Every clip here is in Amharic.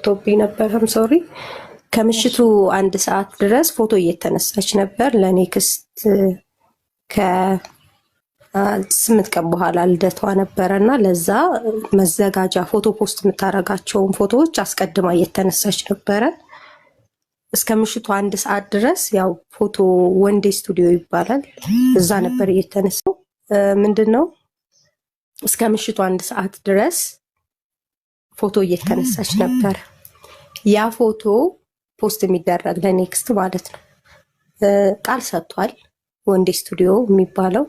ጠፍቶብኝ ነበር። ሶሪ። ከምሽቱ 1 ሰዓት ድረስ ፎቶ እየተነሳች ነበር። ለኔክስት ከ8 ቀን በኋላ ልደቷ ነበረና ለዛ መዘጋጃ ፎቶ ፖስት የምታረጋቸውን ፎቶዎች አስቀድማ እየተነሳች ነበረ። እስከ ምሽቱ 1 ሰዓት ድረስ ያው ፎቶ ወንዴ ስቱዲዮ ይባላል፣ እዛ ነበር እየተነሳው። ምንድነው እስከ ምሽቱ 1 ሰዓት ድረስ ፎቶ እየተነሳች ነበር። ያ ፎቶ ፖስት የሚደረግ ለኔክስት ማለት ነው። ቃል ሰጥቷል ወንዴ ስቱዲዮ የሚባለው።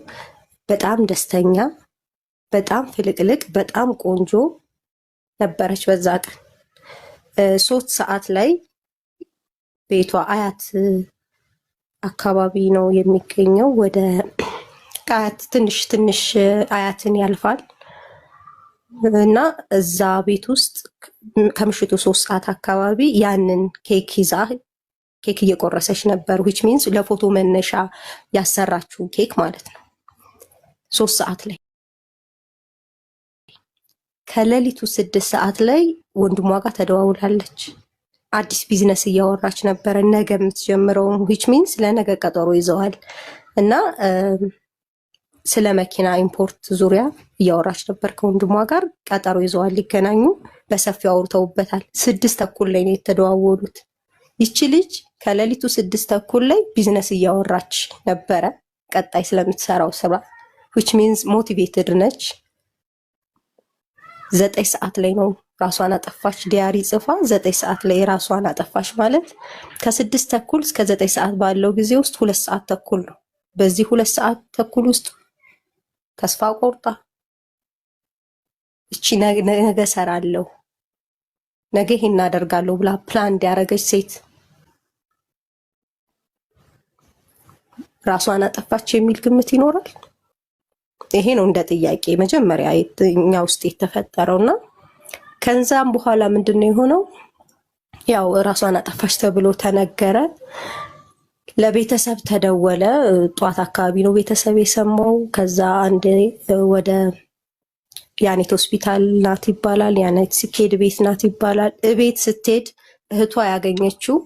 በጣም ደስተኛ፣ በጣም ፍልቅልቅ፣ በጣም ቆንጆ ነበረች በዛ ቀን። 3 ሰዓት ላይ ቤቷ አያት አካባቢ ነው የሚገኘው። ወደ አያት ትንሽ አያትን ያልፋል እና እዛ ቤት ውስጥ ከምሽቱ 3 ሰዓት አካባቢ ያንን ኬክ ይዛ ኬክ እየቆረሰች ነበር። ዊች ሚንስ ለፎቶ መነሻ ያሰራችው ኬክ ማለት ነው። 3 ሰዓት ላይ ከሌሊቱ 6 ሰዓት ላይ ወንድሟ ጋር ተደዋውላለች። አዲስ ቢዝነስ እያወራች ነበረ፣ ነገ የምትጀምረው። ዊች ሚንስ ለነገ ቀጠሮ ይዘዋል እና ስለ መኪና ኢምፖርት ዙሪያ እያወራች ነበር ከወንድሟ ጋር። ቀጠሮ ይዘዋል ሊገናኙ፣ በሰፊው አውርተውበታል። 6 ተኩል ላይ ነው የተደዋወሉት። ይቺ ልጅ ከሌሊቱ 6 ተኩል ላይ ቢዝነስ እያወራች ነበረ ቀጣይ ስለምትሰራው ስራ። ዊች ሚንስ ሞቲቬትድ ነች። 9 ሰዓት ላይ ነው ራሷን አጠፋች። ዲያሪ ጽፋ 9 ሰዓት ላይ ራሷን አጠፋች ማለት ከ6 ተኩል እስከ 9 ሰዓት ባለው ጊዜ ውስጥ 2 ሰዓት ተኩል ነው። በዚህ 2 ሰዓት ተኩል ውስጥ ተስፋ ቆርጣ እቺ ነገ ሰራለሁ፣ ነገ ይሄን እናደርጋለሁ ብላ ፕላን ያደረገች ሴት ራሷን አጠፋች የሚል ግምት ይኖራል? ይሄ ነው እንደ ጥያቄ መጀመሪያ እኛ ውስጥ የተፈጠረውና ከዛም በኋላ ምንድነው የሆነው? ያው ራሷን አጠፋች ተብሎ ተነገረ። ለቤተሰብ ተደወለ። ጧት አካባቢ ነው ቤተሰብ የሰማው። ከዛ አንድ ወደ ያኔት ሆስፒታል ናት ይባላል፣ ያኔት ሲኬድ ቤት ናት ይባላል። ቤት ስትሄድ እህቷ ያገኘችው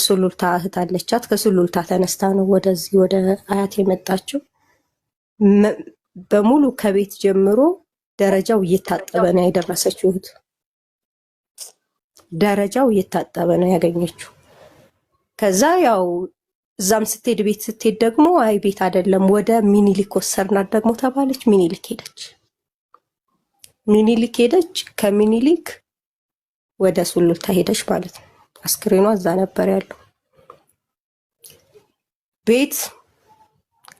ሱሉልታ እህት አለቻት። ከሱሉልታ ተነስታ ነው ወደዚህ ወደ አያት የመጣችው። በሙሉ ከቤት ጀምሮ ደረጃው እየታጠበ ነው የደረሰችው እህት። ደረጃው እየታጠበ ነው ያገኘችው። ከዛ ያው እዛም ስትሄድ ቤት ስትሄድ ደግሞ አይ ቤት አይደለም ወደ ሚኒሊክ ወሰድናት ደግሞ ተባለች። ሚኒሊክ ሄደች። ከሚኒሊክ ወደ ሱሉልታ ሄደች ማለት ነው። አስክሬኗ እዛ ነበር ያለው ቤት።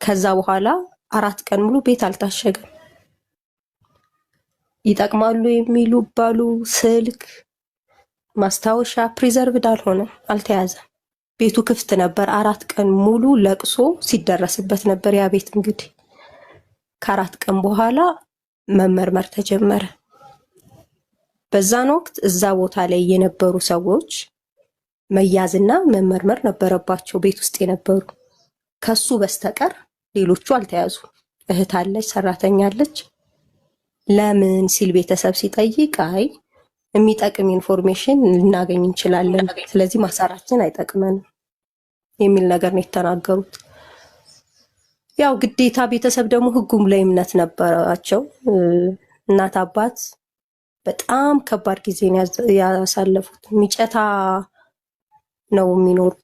ከዛ በኋላ 4 ቀን ሙሉ ቤት አልታሸገም። ይጠቅማሉ የሚሉ ባሉ ስልክ ማስታወሻ ፕሪዘርቭድ አልሆነም፣ አልተያዘም። ቤቱ ክፍት ነበር። 4 ቀን ሙሉ ለቅሶ ሲደረስበት ነበር ያ ቤት። እንግዲህ ከ4 ቀን በኋላ መመርመር ተጀመረ። በዛን ወቅት እዛ ቦታ ላይ የነበሩ ሰዎች መያዝና መመርመር ነበረባቸው፣ ቤት ውስጥ የነበሩ። ከሱ በስተቀር ሌሎቹ አልተያዙ። እህት አለች፣ ሰራተኛ አለች። ለምን ሲል ቤተሰብ ሲጠይቅ አይ የሚጠቅም ኢንፎርሜሽን ልናገኝ እንችላለን፣ ስለዚህ ማሰራችን አይጠቅመንም የሚል ነገር ነው የተናገሩት። ያው ግዴታ ቤተሰብ ደግሞ ህጉም ላይ እምነት ነበራቸው። እናት አባት በጣም ከባድ ጊዜ ያሳለፉት። ሚጨታ ነው የሚኖሩት፣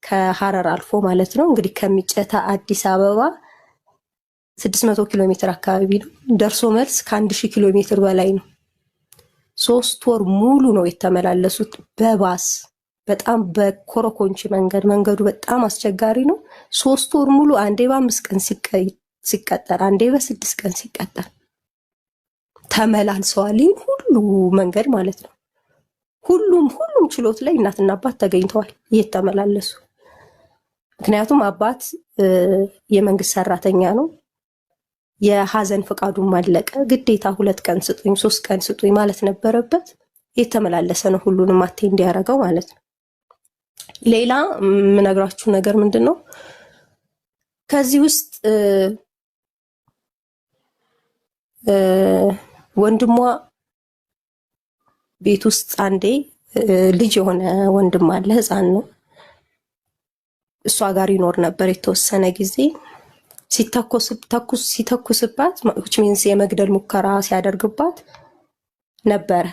ከሐረር አልፎ ማለት ነው። እንግዲህ ከሚጨታ አዲስ አበባ 600 ኪሎ ሜትር አካባቢ ነው። ደርሶ መልስ ከ1000 ኪሎ ሜትር በላይ ነው። 3 ወር ሙሉ ነው የተመላለሱት በባስ። በጣም በኮረኮንች መንገዱ በጣም አስቸጋሪ ነው። 3 ወር ሙሉ አንዴ በ5 ቀን ሲቀጠር፣ አንዴ በ6 ቀን ሲቀጠር ተመላልሰዋል። ይህን ሁሉ መንገድ ማለት ነው። ሁሉም ችሎት ላይ እናትና አባት ተገኝተዋል እየተመላለሱ። ምክንያቱም አባት የመንግስት ሰራተኛ ነው። የሀዘን ፈቃዱም አለቀ። ግዴታ 2 ቀን ስጡኝ 3 ቀን ስጡኝ ማለት ነበረበት። የተመላለሰ ነው ሁሉንም አቴ እንዲያደርገው ማለት ነው። ሌላ የምነግራችሁ ነገር ምንድን ነው? ከዚህ ውስጥ ወንድሟ ቤት ውስጥ አንዴ ልጅ የሆነ ወንድም አለ፣ ህፃን ነው። እሷ ጋር ይኖር ነበር የተወሰነ ጊዜ። ሲተኩስባት ሚንስ የመግደል ሙከራ ሲያደርግባት ነበረ።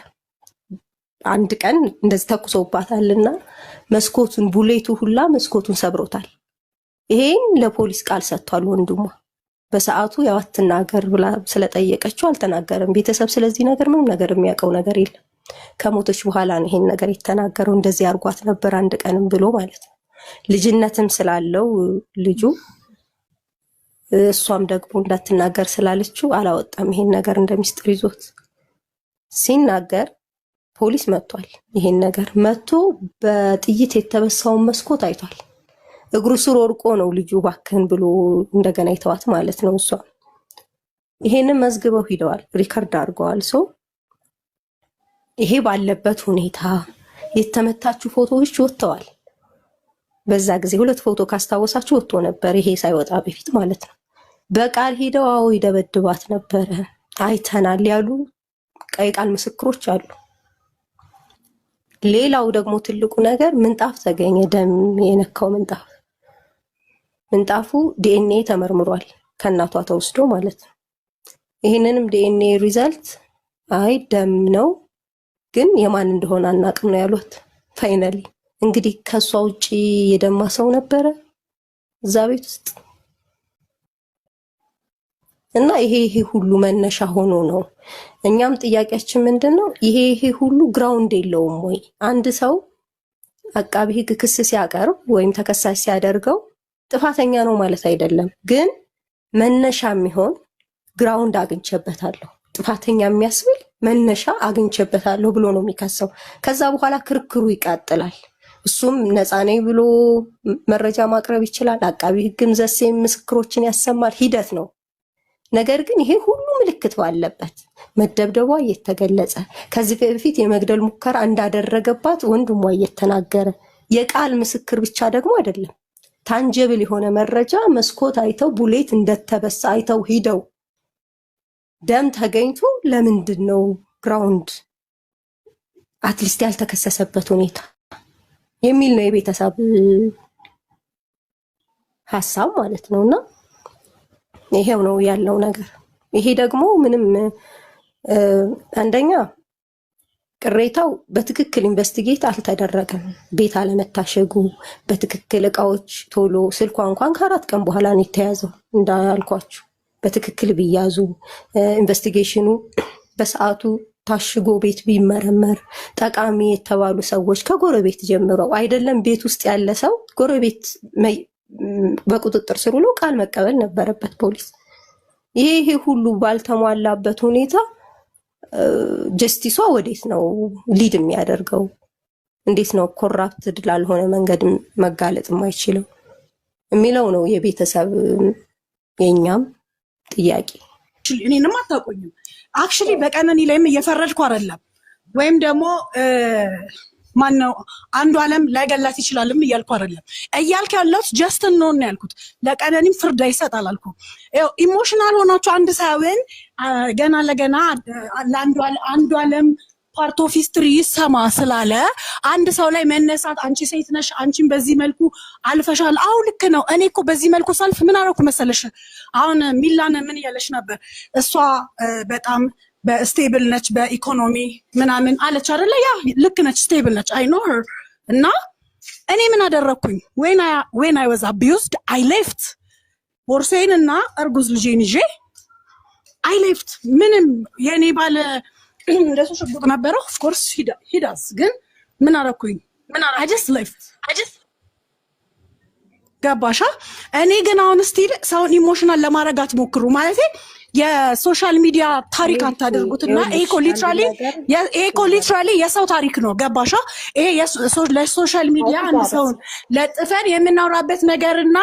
አንድ ቀን እንደዚህ ተኩሰውባታልና መስኮቱን ቡሌቱ ሁላ መስኮቱን ሰብሮታል። ይሄን ለፖሊስ ቃል ሰጥቷል ወንድሟ። በሰዓቱ ያው አትናገር ብላ ስለጠየቀችው አልተናገረም። ቤተሰብ ስለዚህ ነገር ምንም ነገር የሚያውቀው ነገር የለም። ከሞተች በኋላ ነው ይሄን ነገር የተናገረው። እንደዚህ አርጓት ነበር አንድ ቀንም ብሎ ማለት ነው። ልጅነትም ስላለው ልጁ እሷም ደግሞ እንዳትናገር ስላለችው አላወጣም። ይሄን ነገር እንደሚስጥር ይዞት ሲናገር ፖሊስ መጥቷል። ይሄን ነገር መጥቶ በጥይት የተበሳውን መስኮት አይቷል። እግሩ ስር ወርቆ ነው ልጁ ባክህን ብሎ እንደገና ይተዋት ማለት ነው። እሷ ይሄንን መዝግበው ሂደዋል፣ ሪከርድ አድርገዋል። ሰው ይሄ ባለበት ሁኔታ የተመታችሁ ፎቶዎች ወጥተዋል። በዛ ጊዜ 2 ፎቶ ካስታወሳችሁ ወጥቶ ነበር፣ ይሄ ሳይወጣ በፊት ማለት ነው። በቃል ሂደው አዎ ይደበድባት ነበረ አይተናል ያሉ ቀይ ቃል ምስክሮች አሉ። ሌላው ደግሞ ትልቁ ነገር ምንጣፍ ተገኘ፣ ደም የነካው ምንጣፍ። ምንጣፉ ዲኤንኤ ተመርምሯል ከእናቷ ተወስዶ ማለት ነው። ይህንንም ዲኤንኤ ሪዛልት አይ ደም ነው ግን የማን እንደሆነ አናቅም ነው ያሉት። ፋይናሊ እንግዲህ ከሷ ውጪ የደማ ሰው ነበረ እዛ ቤት ውስጥ እና ይሄ ሁሉ መነሻ ሆኖ ነው። እኛም ጥያቄያችን ምንድነው ይሄ ሁሉ ግራውንድ የለውም ወይ? አንድ ሰው አቃቢ ህግ ክስ ሲያቀርብ ወይም ተከሳሽ ሲያደርገው ጥፋተኛ ነው ማለት አይደለም፣ ግን መነሻ የሚሆን ግራውንድ አግኝቼበታለሁ፣ ጥፋተኛ የሚያስብል መነሻ አግኝቼበታለሁ ብሎ ነው የሚከሰው። ከዛ በኋላ ክርክሩ ይቀጥላል። እሱም ነፃ ነኝ ብሎ መረጃ ማቅረብ ይችላል። አቃቢ ህግም ዘሴም ምስክሮችን ያሰማል። ሂደት ነው። ነገር ግን ይሄ ሁሉ ምልክት ባለበት መደብደቧ እየተገለጸ ከዚህ በፊት የመግደል ሙከራ እንዳደረገባት ወንድሟ እየተናገረ የቃል ምስክር ብቻ ደግሞ አይደለም፣ ታንጀብል የሆነ መረጃ መስኮት አይተው ቡሌት እንደተበሳ አይተው ሂደው ደም ተገኝቶ ለምንድን ነው ግራውንድ አትሊስት ያልተከሰሰበት ሁኔታ የሚል ነው የቤተሰብ ሀሳብ ማለት ነውና ይሄው ነው ያለው ነገር። ይሄ ደግሞ ምንም አንደኛ ቅሬታው በትክክል ኢንቨስቲጌት አልተደረገም። ቤት አለመታሸጉ፣ በትክክል እቃዎች ቶሎ ስልኳ እንኳን ከ4 ቀን በኋላ ነው የተያዘው። እንዳልኳችሁ በትክክል ቢያዙ ኢንቨስቲጌሽኑ በሰዓቱ ታሽጎ ቤት ቢመረመር ጠቃሚ የተባሉ ሰዎች ከጎረቤት ጀምረው አይደለም ቤት ውስጥ ያለ ሰው ጎረቤት በቁጥጥር ስር ውሎ ቃል መቀበል ነበረበት ፖሊስ። ይሄ ሁሉ ባልተሟላበት ሁኔታ ጀስቲሷ ወዴት ነው ሊድ የሚያደርገው? እንዴት ነው ኮራፕትድ ላልሆነ መንገድ መጋለጥ የማይችለው የሚለው ነው የቤተሰብ የኛም ጥያቄ። እኔንም አታውቁኝም። አክቹሊ በቀነኒ ላይም እየፈረድኩ አይደለም፣ ወይም ደግሞ ማነው አንዱ ዓለም ላይገላት ይችላልም እያልኩ አይደለም። እያልኩ ያለሁት ጀስትን ነው ያልኩት። ለቀነኒም ፍርድ ይሰጣል አልኩ። ኢሞሽናል ሆናችሁ አንድ ሰውን ገና ለገና አንዱ ዓለም ፓርት ኦፍ ሂስትሪ ይሰማ ስላለ አንድ ሰው ላይ መነሳት፣ አንቺ ሴት ነሽ፣ አንቺን በዚህ መልኩ አልፈሻል። አው ልክ ነው። እኔ እኮ በዚህ መልኩ ሳልፍ ምን አደረኩ መሰለሽ? አሁን ሚላን ምን እያለች ነበር? እሷ በጣም በስቴብል ነች በኢኮኖሚ ምናምን አለች አይደለ? ያ ልክ ነች፣ ስቴብል ነች። አይ ኖ ሄር። እና እኔ ምን አደረኩኝ? when I was abused I left ቦርሴን እና እርጉዝ ልጄን ይዤ I left። ምንም የኔ ባለ እንደሱ ሽጉጥ ነበረው ኦፍ ኮርስ ሂዳስ። ግን ምን አደረኩኝ? I just left። ገባሻ? እኔ ግን አሁን ስቲል ሰውን ኢሞሽናል ለማድረግ አትሞክሩ ማለት የሶሻል ሚዲያ ታሪክ አታደርጉትና ኤኮ ሊትራሊ የሰው ታሪክ ነው። ገባሻ? ይሄ ለሶሻል ሚዲያ አንድ ሰውን ለጥፈን የምናወራበት ነገርና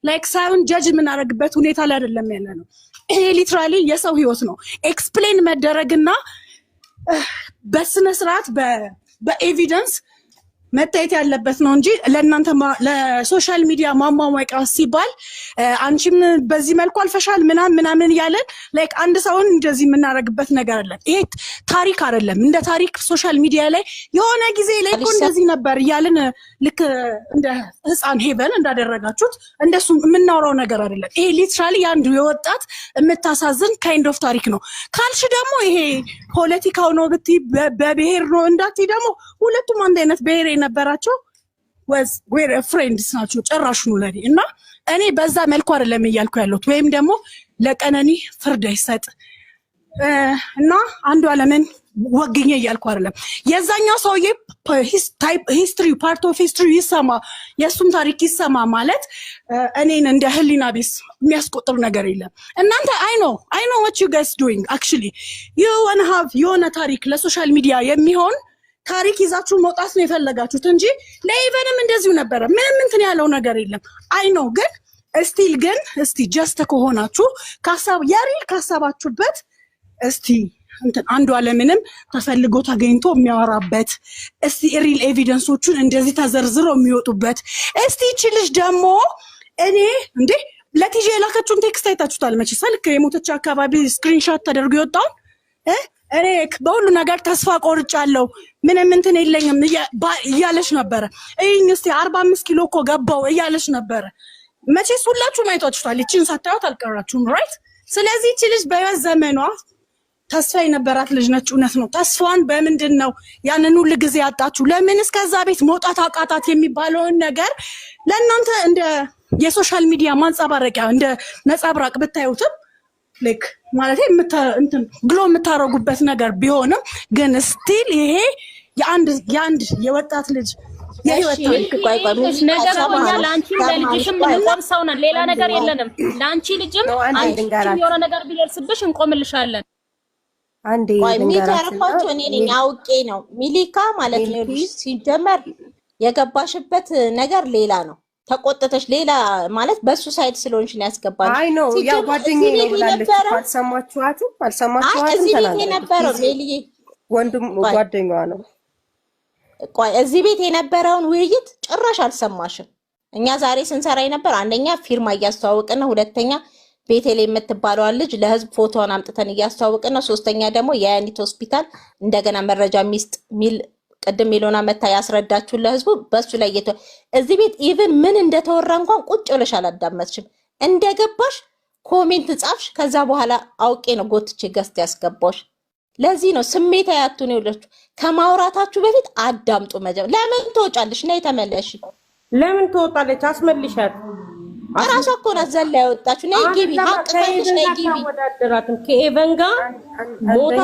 ላይክ ሰውን ጀጅ የምናደርግበት ሁኔታ ላይ አይደለም ያለ ነው። ይሄ ሊትራሊ የሰው ህይወት ነው። ኤክስፕሌን መደረግና በስነ ስርዓት በኤቪደንስ መታየት ያለበት ነው እንጂ ለእናንተ ለሶሻል ሚዲያ ማሟሟቂያ ሲባል አንቺም በዚህ መልኩ አልፈሻል ምናምን እያለን ላይክ አንድ ሰውን እንደዚህ የምናደርግበት ነገር አለ። ይሄ ታሪክ አይደለም። እንደ ታሪክ ሶሻል ሚዲያ ላይ የሆነ ጊዜ ላይ እኮ እንደዚህ ነበር እያልን ልክ እንደ ህፃን ሄቨን እንዳደረጋችሁት እንደሱ የምናወራው ነገር አይደለም። ይሄ ሊትራሊ አንዱ የወጣት የምታሳዝን ካይንድ ኦፍ ታሪክ ነው ካልሽ ደግሞ ይሄ ፖለቲካው ነው ብትይ በብሔር ነው እንዳትይ ደግሞ ሁለቱም አንድ አይነት ብሔር የነበራቸው ዌር ፍሬንድስ ናቸው ጭራሽ ነው ለኔ። እና እኔ በዛ መልኩ አይደለም እያልኩ ያለሁት ወይም ደግሞ ለቀነኒ ፍርድ አይሰጥ እና አንዱ አለምን ወግኜ እያልኩ አይደለም። የዛኛው ሰውዬ ሂስትሪ ፓርት ኦፍ ሂስትሪ ይሰማ የእሱም ታሪክ ይሰማ ማለት እኔን እንደ ህሊና ቢስ የሚያስቆጥር ነገር የለም። እናንተ አይ ኖ what you guys doing actually you wanna have የሆነ ታሪክ ለሶሻል ሚዲያ የሚሆን ታሪክ ይዛችሁ መውጣት ነው የፈለጋችሁት እንጂ ለኢቨንም እንደዚሁ ነበረ። ምንም እንትን ያለው ነገር የለም። አይ ኖ ግን እስቲ ጀስት ከሆናችሁ የሪል ካሰባችሁበት እስቲ እንትን አንዱ አለምንም ተፈልጎ ተገኝቶ የሚያወራበት እስቲ ሪል ኤቪደንሶቹን እንደዚህ ተዘርዝረው የሚወጡበት እስቲ ይችልሽ ደግሞ እኔ እንዴ ለቲጂ የላከችውን ቴክስት አይታችሁታል መቼ ስልክ የሞተች አካባቢ ስክሪንሾት ተደርጎ ይወጣው እኔ በሁሉ ነገር ተስፋ ቆርጫለሁ ምንም እንትን የለኝም እያለች ነበረ። እይኝ እስቲ 45 ኪሎ እኮ ገባው እያለች ነበረ። መቼስ ሁላችሁም አይታችሁታል። እቺን ሳታዩት አልቀራችሁም ራይት። ስለዚህ እቺ ልጅ በህይወት ዘመኗ ተስፋ የነበራት ልጅ ነች። እውነት ነው። ተስፋን በምንድን ነው ያንን ሁሉ ጊዜ ያጣችሁ? ለምን እስከዛ ቤት መውጣት አቃታት የሚባለውን ነገር ለእናንተ እንደ የሶሻል ሚዲያ ማንጸባረቂያ እንደ ነጸብራቅ ብታዩትም ላይክ ማለት እንትን ግሎ የምታረጉበት ነገር ቢሆንም ግን ስቲል ይሄ የአንድ የወጣት ልጅ የህይወት ታሪክ ነገር ሆኛ ለአንቺም ለልጅሽም እንቆም ሰው ነን። ሌላ ነገር የለንም። ለአንቺ ልጅም አንቺ የሆነ ነገር ቢደርስብሽ እንቆምልሻለን። አንዴ ሚታረፋችሁ እኔ ነኝ አውቄ ነው ሚሊካ ማለት ነው። ሲጀመር የገባሽበት ነገር ሌላ ነው። ተቆጥተሽ ሌላ ማለት በሱ ሳይድ ስለሆንሽ ነው ያስገባሽ። አይ ነው ያ ጓደኛዬ ነው ብላለች። አልሰማችኋትም ተናገረች። የነበረው ሜሊዬ ወንድም ጓደኛዋ ነው። ቆይ እዚህ ቤት የነበረውን ውይይት ጭራሽ አልሰማሽም። እኛ ዛሬ ስንሰራ የነበር አንደኛ ፊርማ እያስተዋወቅን ነው፣ ሁለተኛ ቤቴል የምትባለው ልጅ ለህዝብ ፎቶዋን አምጥተን እያስተዋወቅን ነው፣ ሶስተኛ ደግሞ የያኒት ሆስፒታል እንደገና መረጃ ሚስጥ ሚል ቀደም ሚሊዮና መታ ያስረዳችሁ ለህዝቡ በሱ ላይ እዚህ ቤት ኢቭን ምን እንደተወራ እንኳን ቁጭ ብለሽ አላዳመጥሽም። እንደገባሽ ኮሜንት ጻፍሽ። ከዛ በኋላ አውቄ ነው ጎትቼ ገስት ያስገባሽ። ለዚህ ነው ስሜት ያያቱ ነው ይላችሁ። ከማውራታችሁ በፊት አዳምጡ። ለምን ትወጫለሽ? ነይ ተመለሽ። ለምን ትወጣለች? አስመልሻት። አራሷ እኮ ናት ዘላ ያወጣችሁ። ነይ ግቢ፣ ሀቅ ካለሽ ነይ ግቢ። ወዳደራትም ከኤቨን ጋር ሞታ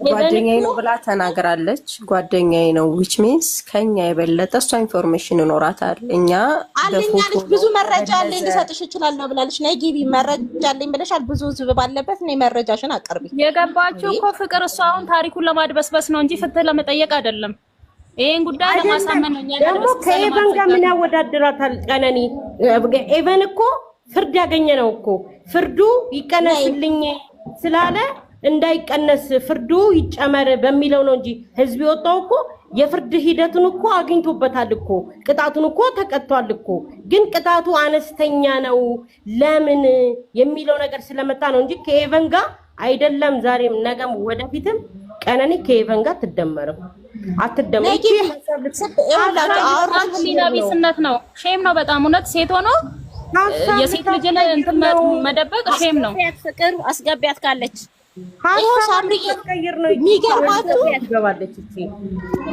ጓደኛዬ ነው ብላ ተናግራለች። ጓደኛዬ ነው which means ከኛ የበለጠ እሷ ኢንፎርሜሽን ይኖራታል። እኛ አለኛለች ብዙ መረጃ አለኝ ልሰጥሽ ይችላል ነው ብላለች። ነይ ግቢ፣ መረጃ አለኝ ብለሻል። ብዙ ህዝብ ባለበት ነይ መረጃሽን አቅርቢ። የገባችሁ እኮ ፍቅር እሷ አሁን ታሪኩን ለማድበስበስ ነው እንጂ ፍትህ ለመጠየቅ አይደለም። ይሄን ጉዳይ ለማሳመን ነው። ደግሞ ከኤቨን ጋር ምን ያወዳድራታል? ቀነኒ ኤቨን እኮ ፍርድ ያገኘ ነው እኮ ፍርዱ ይቀነስልኝ ስላለ እንዳይቀነስ ፍርዱ ይጨመር በሚለው ነው እንጂ ህዝብ ይወጣው እኮ የፍርድ ሂደቱን እኮ አግኝቶበታል እኮ ቅጣቱን እኮ ተቀጥቷል እኮ። ግን ቅጣቱ አነስተኛ ነው ለምን የሚለው ነገር ስለመጣ ነው እንጂ ከኤቨን ጋር አይደለም። ዛሬም ነገም ወደፊትም ቀነኒ ከኤቨን ጋር አትደመርም። ቢስነት ነው፣ ሼም ነው በጣም እውነት። ሴት ሆኖ የሴት ልጅን እንትን መደበቅ ሼም ነው። ፍቅር አስገቢያት ካለች ይሄው ሳምሪ ቀይር ነው የሚገርማችሁ።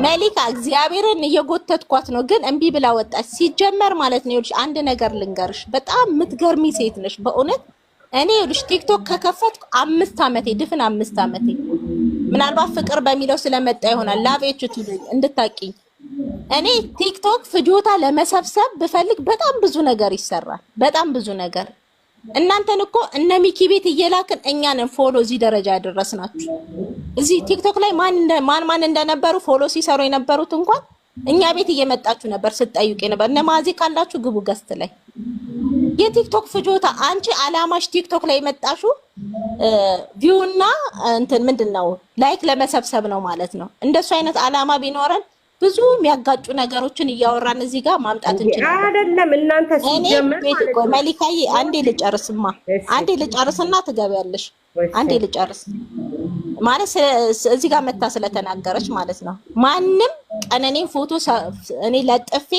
መሊካ እግዚአብሔርን እየጎተትኳት ነው ግን እምቢ ብላ ወጣች። ሲጀመር ማለት ነው ይኸውልሽ አንድ ነገር ልንገርሽ፣ በጣም የምትገርሚ ሴት ነሽ በእውነት። እኔ ይኸውልሽ ቲክቶክ ከከፈትኩ 5 ዓመቴ ድፍን 5 ዓመቴ ምናልባት ፍቅር በሚለው ስለመጣ ይሆናል ላቬቹ ትሉኝ እንድታቂኝ። እኔ ቲክቶክ ፍጆታ ለመሰብሰብ ብፈልግ በጣም ብዙ ነገር ይሰራል፣ በጣም ብዙ ነገር። እናንተን እኮ እነ ሚኪ ቤት እየላክን እኛንን ፎሎ እዚህ ደረጃ ያደረስናችሁ። እዚህ ቲክቶክ ላይ ማን እንደነበሩ ፎሎ ሲሰሩ የነበሩት እንኳን እኛ ቤት እየመጣችሁ ነበር ስትጠይቁ ነበር። እነ ማዚ ካላችሁ ግቡ ገስት ላይ። የቲክቶክ ፍጆታ አንቺ አላማሽ ቲክቶክ ላይ መጣሹ ቪውና እንትን ምንድነው ላይክ ለመሰብሰብ ነው ማለት ነው። እንደሱ አይነት አላማ ቢኖረን ብዙ የሚያጋጩ ነገሮችን እያወራን እዚህ ጋር ማምጣት እንችላለን። አይደለም እናንተ ሲጀመር ማለት ነው። መሊካዬ አንዴ ልጨርስማ፣ አንዴ ልጨርስና ትገቢያለሽ። አንዴ ልጨርስ ማለት እዚህ ጋር መታ ስለተናገረች ማለት ነው። ማንም ቀነኔን ፎቶ እኔ ለጥፌ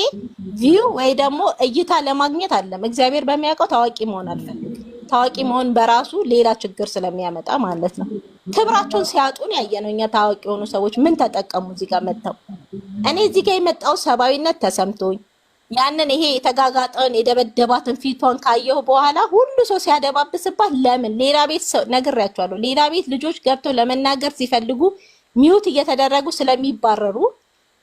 ቪው ወይ ደግሞ እይታ ለማግኘት አለም እግዚአብሔር በሚያውቀው ታዋቂ መሆን አልፈልግም። ታዋቂ መሆን በራሱ ሌላ ችግር ስለሚያመጣ ማለት ነው። ክብራቸውን ሲያጡን ያየነው እኛ ታዋቂ የሆኑ ሰዎች ምን ተጠቀሙ? እዚህ ጋር መጣው እኔ እዚህ ጋር የመጣው ሰባዊነት ተሰምቶኝ ያንን ይሄ የተጋጋጠውን የደበደባትን ፊቷን ካየሁ በኋላ ሁሉ ሰው ሲያደባብስባት ለምን ሌላ ቤት ነግሬያቸዋለሁ። ሌላ ቤት ልጆች ገብተው ለመናገር ሲፈልጉ ሚውት እየተደረጉ ስለሚባረሩ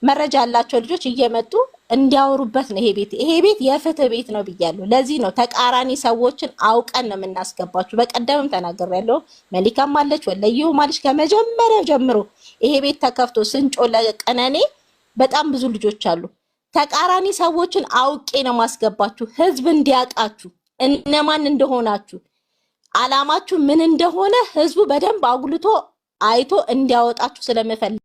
መረጃ ያላቸው ልጆች እየመጡ እንዲያወሩበት ነው። ይሄ ቤት የፍትህ ቤት ነው ብያለሁ። ለዚህ ነው ተቃራኒ ሰዎችን አውቀን ነው የምናስገባችሁ። በቀደምም ተናግሬያለሁ። መሊካም አለች ወለየው ማለች ከመጀመሪያው ጀምሮ ይሄ ቤት ተከፍቶ ስንጮ ለቀነኔ በጣም ብዙ ልጆች አሉ። ተቃራኒ ሰዎችን አውቄ ነው ማስገባችሁ። ህዝብ እንዲያውቃችሁ እነማን እንደሆናችሁ አላማችሁ ምን እንደሆነ ህዝቡ በደንብ አጉልቶ አይቶ እንዲያወጣችሁ ስለምፈልግ